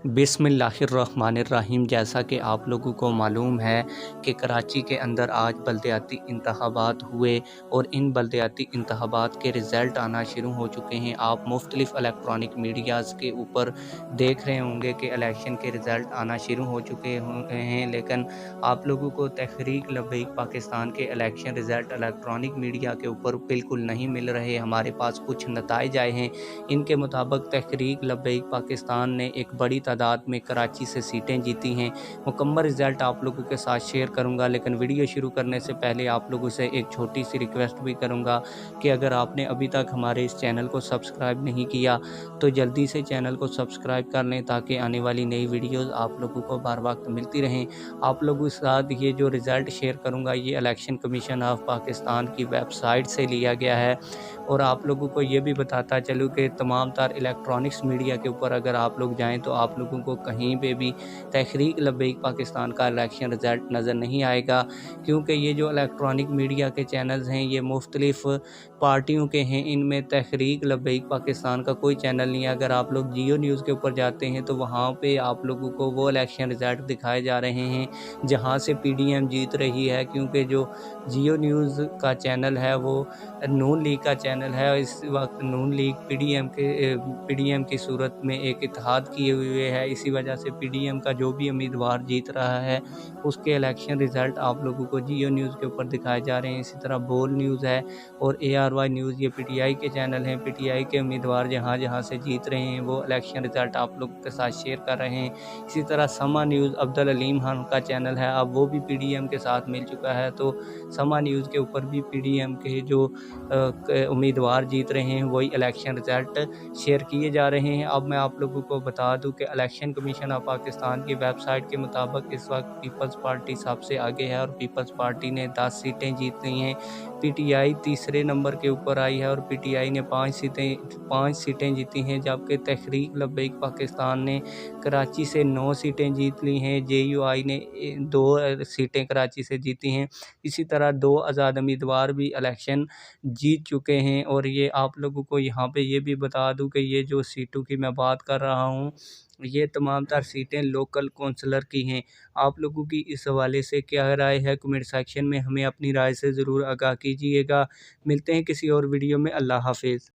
बिस्मिल्लाहिर्रहमानिर्रहीम। जैसा कि आप लोगों को मालूम है कि कराची के अंदर आज बलदियाती इंतखाबात हुए और इन बलदियाती इंतखाबात के रिज़ल्ट आना शुरू हो चुके हैं। आप मुख्तलिफ़ इलेक्ट्रॉनिक मीडियाज़ के ऊपर देख रहे होंगे कि इलेक्शन के रिज़ल्ट आना शुरू हो चुके हैं, लेकिन आप लोगों को तहरीक लब्बैक पाकिस्तान के इलेक्शन रिज़ल्ट इलेक्ट्रॉनिक मीडिया के ऊपर बिल्कुल नहीं मिल रहे। हमारे पास कुछ नताइज आए हैं। इनके मुताबिक तहरीक लब्बैक पाकिस्तान ने एक बड़ी तादाद में कराची से सीटें जीती हैं। मुकम्मल रिज़ल्ट आप लोगों के साथ शेयर करूंगा, लेकिन वीडियो शुरू करने से पहले आप लोगों से एक छोटी सी रिक्वेस्ट भी करूंगा कि अगर आपने अभी तक हमारे इस चैनल को सब्सक्राइब नहीं किया तो जल्दी से चैनल को सब्सक्राइब कर लें, ताकि आने वाली नई वीडियोज़ आप लोगों को बार वक्त मिलती रहें। आप लोगों के साथ ये जो रिज़ल्ट शेयर करूँगा ये इलेक्शन कमीशन ऑफ पाकिस्तान की वेबसाइट से लिया गया है। और आप लोगों को ये भी बताता चलूँ कि तमाम तार इलेक्ट्रॉनिक्स मीडिया के ऊपर अगर आप लोग जाएँ तो आप लोगों को कहीं पे भी तहरीक लब्बैक पाकिस्तान का इलेक्शन रिज़ल्ट नज़र नहीं आएगा, क्योंकि ये जो इलेक्ट्रॉनिक मीडिया के चैनल्स हैं ये मुख्तलिफ़ पार्टियों के हैं। इनमें तहरीक लब्बैक पाकिस्तान का कोई चैनल नहीं है। अगर आप लोग जियो न्यूज़ के ऊपर जाते हैं तो वहाँ पे आप लोगों को वो इलेक्शन रिज़ल्ट दिखाए जा रहे हैं जहाँ से पीडीएम जीत रही है, क्योंकि जो जियो न्यूज़ का चैनल है वो नून लीग का चैनल है। इस वक्त नून लीग पीडीएम की सूरत में एक इत्तेहाद किए हुए है। इसी वजह से पीडीएम का जो भी उम्मीदवार जीत रहा है उसके इलेक्शन रिज़ल्ट आप लोगों को जियो न्यूज़ के ऊपर दिखाए जा रहे हैं। इसी तरह बोल न्यूज़ है और ARY न्यूज़, ये पीटीआई के चैनल हैं। पीटीआई के उम्मीदवार जहाँ जहाँ से जीत रहे हैं वो इलेक्शन रिज़ल्ट आप लोगों के साथ शेयर कर रहे हैं। इसी तरह समा न्यूज़ अब्दुल अलीम खान का चैनल है, अब वो भी पीडीएम के साथ मिल चुका है, तो समा न्यूज़ के ऊपर भी पीडीएम के जो उम्मीदवार जीत रहे हैं वही इलेक्शन रिज़ल्ट शेयर किए जा रहे हैं। अब मैं आप लोगों को बता दूं कि इलेक्शन कमीशन ऑफ पाकिस्तान की वेबसाइट के मुताबिक इस वक्त पीपल्स पार्टी सबसे आगे है और पीपल्स पार्टी ने 10 सीटें जीत ली हैं। पीटीआई तीसरे नंबर के ऊपर आई है और पीटीआई ने 5 सीटें जीती हैं, जबकि तहरीक लब्बैक पाकिस्तान ने कराची से 9 सीटें जीत ली हैं। JUI ने 2 सीटें कराची से जीती हैं। इसी तरह 2 आज़ाद उम्मीदवार भी इलेक्शन जीत चुके हैं। और ये आप लोगों को यहाँ पे ये भी बता दूं कि ये जो सीटों की मैं बात कर रहा हूँ ये तमाम तर सीटें लोकल कौंसलर की हैं। आप लोगों की इस हवाले से क्या राय है, कमेंट सेक्शन में हमें अपनी राय से ज़रूर आगाह कीजिएगा। मिलते हैं किसी और वीडियो में। अल्लाह हाफिज़।